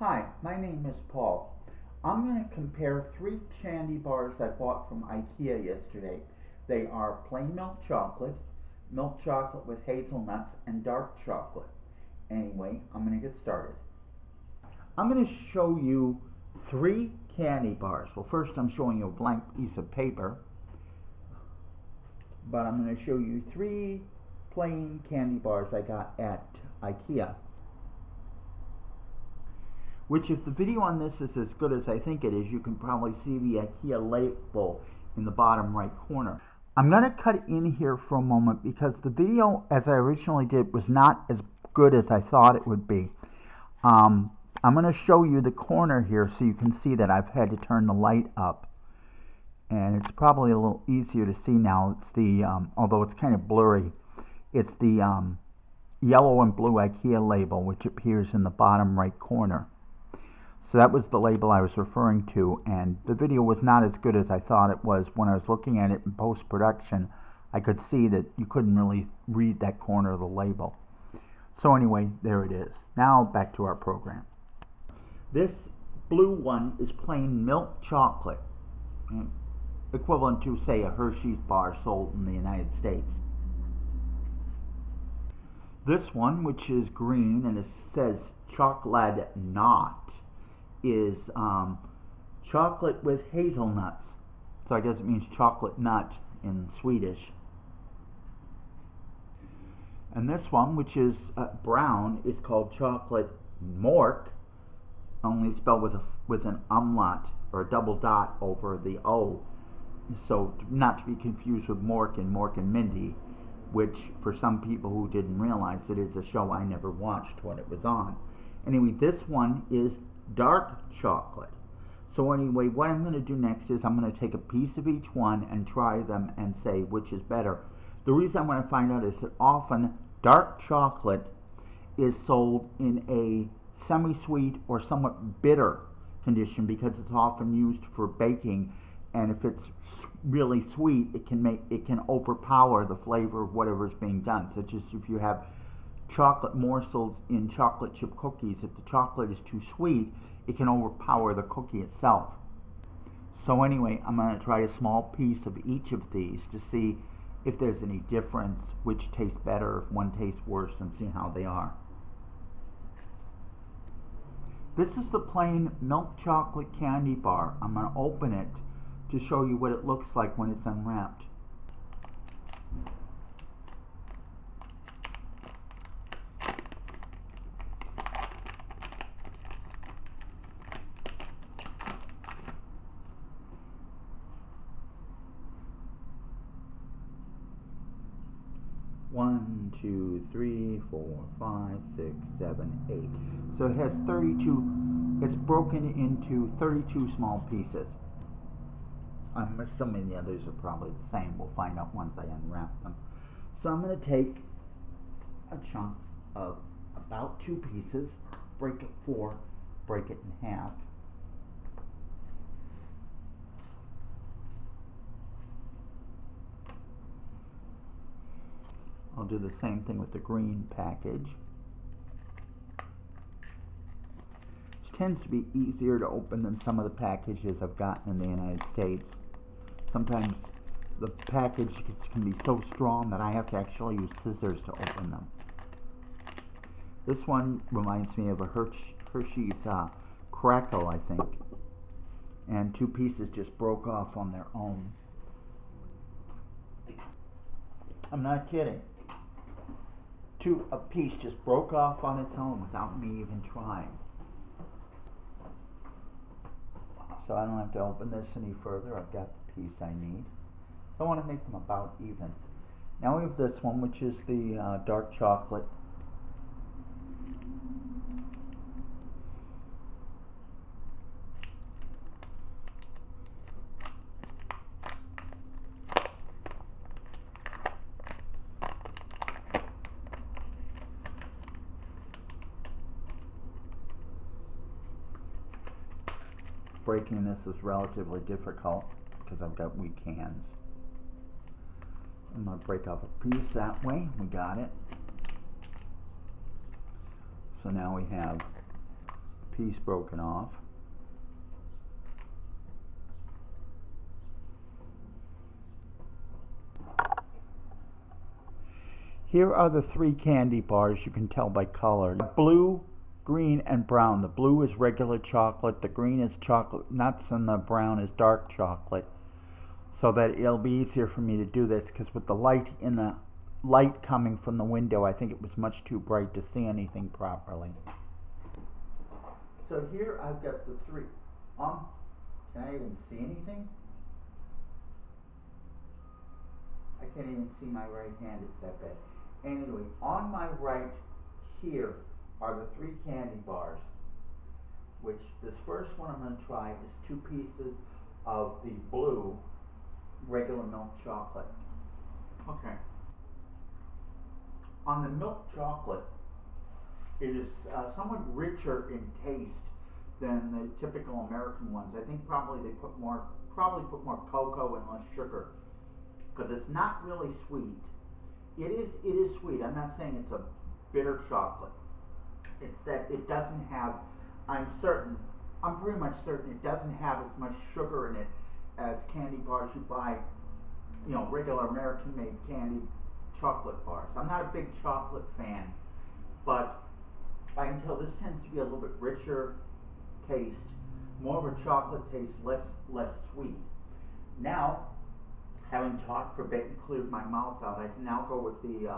Hi, my name is Paul. I'm going to compare three candy bars I bought from IKEA yesterday. They are plain milk chocolate with hazelnuts, and dark chocolate. Anyway, I'm going to get started. I'm going to show you three candy bars. Well, first I'm showing you a blank piece of paper, but I'm going to show you three plain candy bars I got at IKEA. Which, if the video on this is as good as I think it is, you can probably see the IKEA label in the bottom right corner. I'm going to cut in here for a moment because the video, as I originally did, was not as good as I thought it would be. I'm going to show you the corner here so you can see that I've had to turn the light up. And it's probably a little easier to see now. It's the, although it's kind of blurry, it's the yellow and blue IKEA label, which appears in the bottom right corner. So that was the label I was referring to, and the video was not as good as I thought it was. When I was looking at it in post-production, I could see that you couldn't really read that corner of the label. So anyway, there it is. Now back to our program. This blue one is plain milk chocolate, equivalent to, say, a Hershey's bar sold in the United States. This one, which is green and it says chocolate not, is chocolate with hazelnuts. So I guess it means chocolate nut in Swedish. And this one, which is brown, is called chocolate mork, only spelled with an umlaut or a double dot over the O. So not to be confused with Mork and Mindy, which for some people who didn't realize it is a show I never watched when it was on. Anyway, this one is dark chocolate. So anyway, what I'm going to do next is I'm going to take a piece of each one and try them and say which is better. The reason I'm going to find out is that often dark chocolate is sold in a semi-sweet or somewhat bitter condition because it's often used for baking, and if it's really sweet, it can overpower the flavor of whatever is being done. Such as if you have chocolate morsels in chocolate chip cookies, if the chocolate is too sweet, it can overpower the cookie itself. So anyway, I'm going to try a small piece of each of these to see if there's any difference, which tastes better, if one tastes worse, and see how they are. This is the plain milk chocolate candy bar. I'm going to open it to show you what it looks like when it's unwrapped. One, two, three, 4, 5, 6, 7, 8. So it has 32, it's broken into 32 small pieces. I'm assuming the others are probably the same. We'll find out once I unwrap them. So I'm going to take a chunk of about 2 pieces, break it in half. I'll do the same thing with the green package. It tends to be easier to open than some of the packages I've gotten in the United States. Sometimes the package can be so strong that I have to actually use scissors to open them. This one reminds me of a Hershey's Crackle, I think. And 2 pieces just broke off on their own. I'm not kidding. A piece just broke off on its own without me even trying. So I don't have to open this any further. I've got the piece I need. So I want to make them about even. Now we have this one, which is the dark chocolate. Breaking this is relatively difficult because I've got weak hands. I'm going to break off a piece that way. We got it. So now we have a piece broken off. Here are the 3 candy bars. You can tell by color. Blue, green, and brown. The blue is regular chocolate, the green is chocolate nuts, and the brown is dark chocolate. So that it'll be easier for me to do this, because with the light coming from the window, I think it was much too bright to see anything properly. So here I've got the 3. Can I even see anything? I can't even see my right hand, it's that bad. Anyway, on my right here are the 3 candy bars, which this first one I'm going to try is 2 pieces of the blue regular milk chocolate. Okay. On the milk chocolate, it is somewhat richer in taste than the typical American ones. I think probably they put more cocoa and less sugar, because it's not really sweet. It is sweet. I'm not saying it's a bitter chocolate. It's that it doesn't have, I'm pretty much certain it doesn't have as much sugar in it as candy bars you buy, regular American made candy chocolate bars. I'm not a big chocolate fan, but I can tell this tends to be a little bit richer taste, more of a chocolate taste, less sweet. Now, having talked for a bit and cleared my mouth out, I can now go with the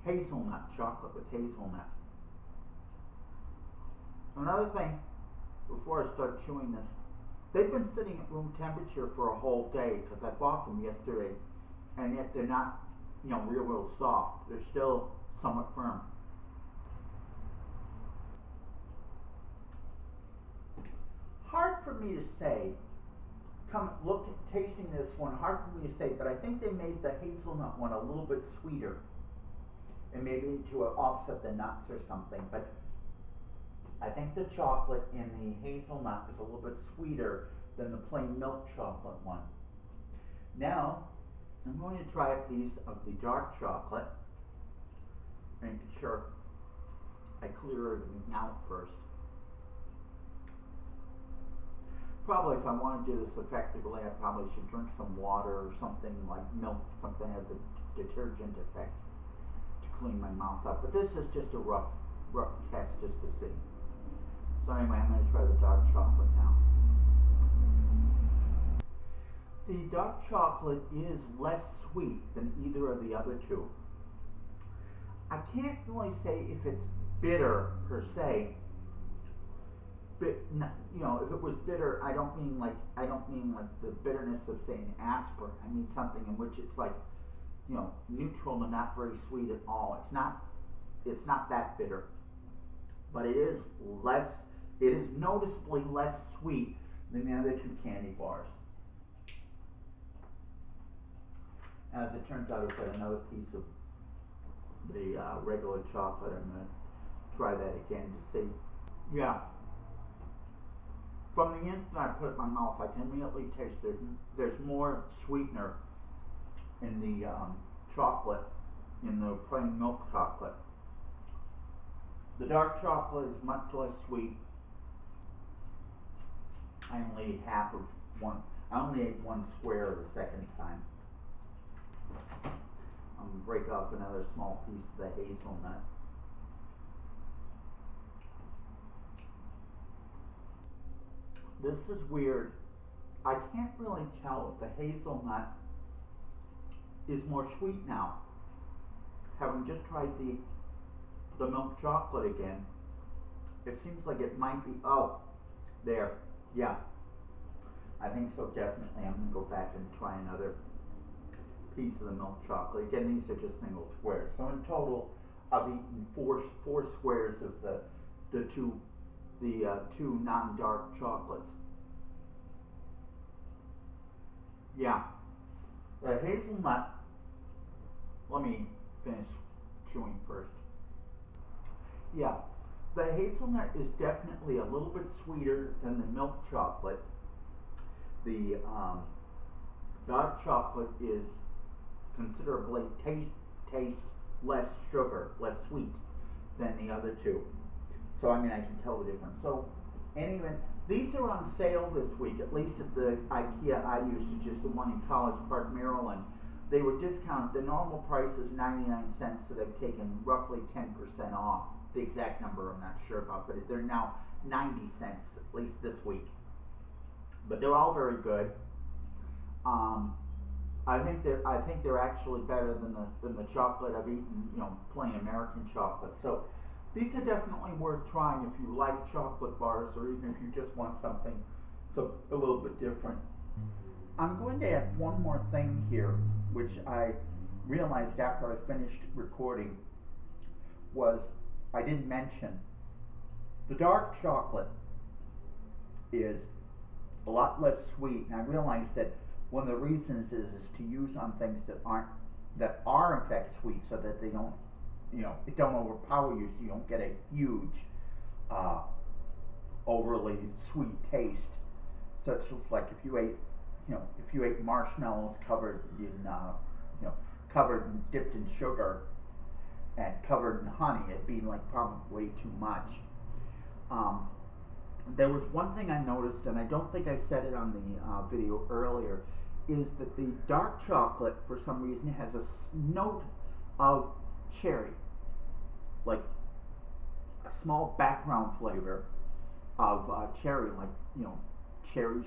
hazelnut, chocolate with hazelnut. Another thing, before I start chewing this, they've been sitting at room temperature for a whole day, because I bought them yesterday, and yet they're not, real soft. They're still somewhat firm. Hard for me to say. Tasting this one, hard for me to say, but I think they made the hazelnut one a little bit sweeter, and maybe to offset the nuts or something, but I think the chocolate in the hazelnut is a little bit sweeter than the plain milk chocolate one. Now, I'm going to try a piece of the dark chocolate, making sure I clear everything out first. Probably if I want to do this effectively, I probably should drink some water or something like milk, something that has a detergent effect to clean my mouth up. But this is just a rough test just to see. So anyway, I'm going to try the dark chocolate now. The dark chocolate is less sweet than either of the other 2. I can't really say if it's bitter per se. If it was bitter, I don't mean like the bitterness of, say, an aspirin. I mean something in which it's like, neutral and not very sweet at all. It's not that bitter, but it is noticeably less sweet than the other 2 candy bars. As it turns out, I've got another piece of the regular chocolate. I'm going to try that again to see. Yeah. From the instant I put it in my mouth, I can immediately taste there's more sweetener in the chocolate, in the plain milk chocolate. The dark chocolate is much less sweet. I only ate half of one. I only ate 1 square the second time. I'm going to break off another small piece of the hazelnut. This is weird. I can't really tell if the hazelnut is more sweet now. Having just tried the milk chocolate again, it seems like it might be, there, yeah. I think so, definitely. I'm going to go back and try another piece of the milk chocolate. Again, these are just single squares. So in total, I've eaten four squares of the two non-dark chocolates. Yeah, the hazelnut, let me finish chewing first. Yeah, the hazelnut is definitely a little bit sweeter than the milk chocolate. The dark chocolate is considerably taste less sugar, less sweet than the other 2. So I mean, I can tell the difference. So Anyway, these are on sale this week, at least at the IKEA I use, which is the one in College Park, Maryland. They were discounted. The normal price is 99 cents, so they've taken roughly 10% off. The exact number I'm not sure about, but they're now 90 cents, at least this week. But they're all very good. I think they're actually better than the chocolate I've eaten, plain American chocolate. So these are definitely worth trying if you like chocolate bars, or even if you just want something a little bit different. I'm going to add one more thing here, which I realized after I finished recording, was I didn't mention. The dark chocolate is a lot less sweet, and I realized that one of the reasons is to use on things that are in fact sweet, so that they don't, it don't overpower you, so you don't get a huge, overly sweet taste. Such as like if you ate marshmallows covered in, dipped in sugar and covered in honey, it'd be like probably way too much. There was one thing I noticed, and I don't think I said it on the video earlier, is that the dark chocolate, for some reason, has a note of cherry, like a small background flavor of cherry, like cherries.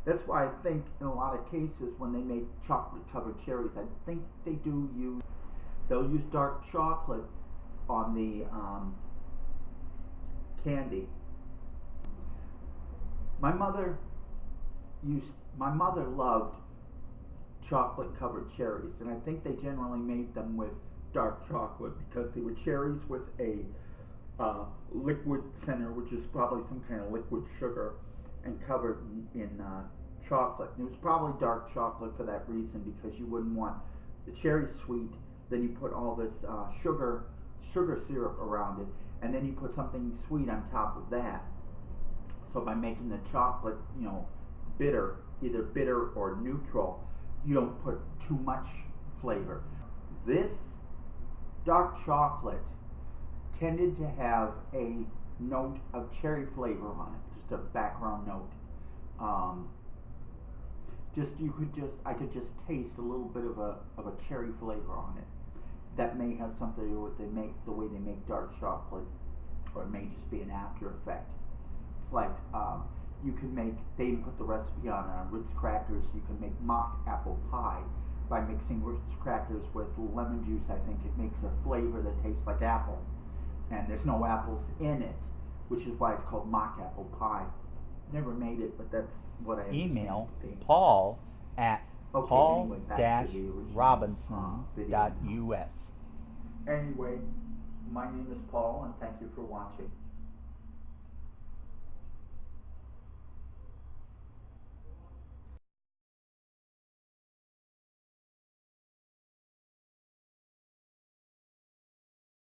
That's why I think in a lot of cases when they make chocolate covered cherries, I think they'll use dark chocolate on the candy. My mother loved chocolate covered cherries, and I think they generally made them with dark chocolate because they were cherries with a liquid center, which is probably some kind of liquid sugar, and covered in chocolate. And it was probably dark chocolate for that reason, because you wouldn't want the cherry sweet, then you put all this sugar syrup around it, and then you put something sweet on top of that. So by making the chocolate, bitter, either bitter or neutral, you don't put too much flavor. This dark chocolate tended to have a note of cherry flavor on it, just a background note. I could just taste a little bit of a cherry flavor on it. That may have something to do with the way they make dark chocolate, or it may just be an after effect. It's like they even put the recipe on Ritz crackers. You can make mock apple pie by mixing Ritz crackers with lemon juice. I think it makes a flavor that tastes like apple, and there's no apples in it, which is why it's called mock apple pie. Never made it, but that's what I email Paul at paul-robinson.us. Anyway, my name is Paul, and thank you for watching.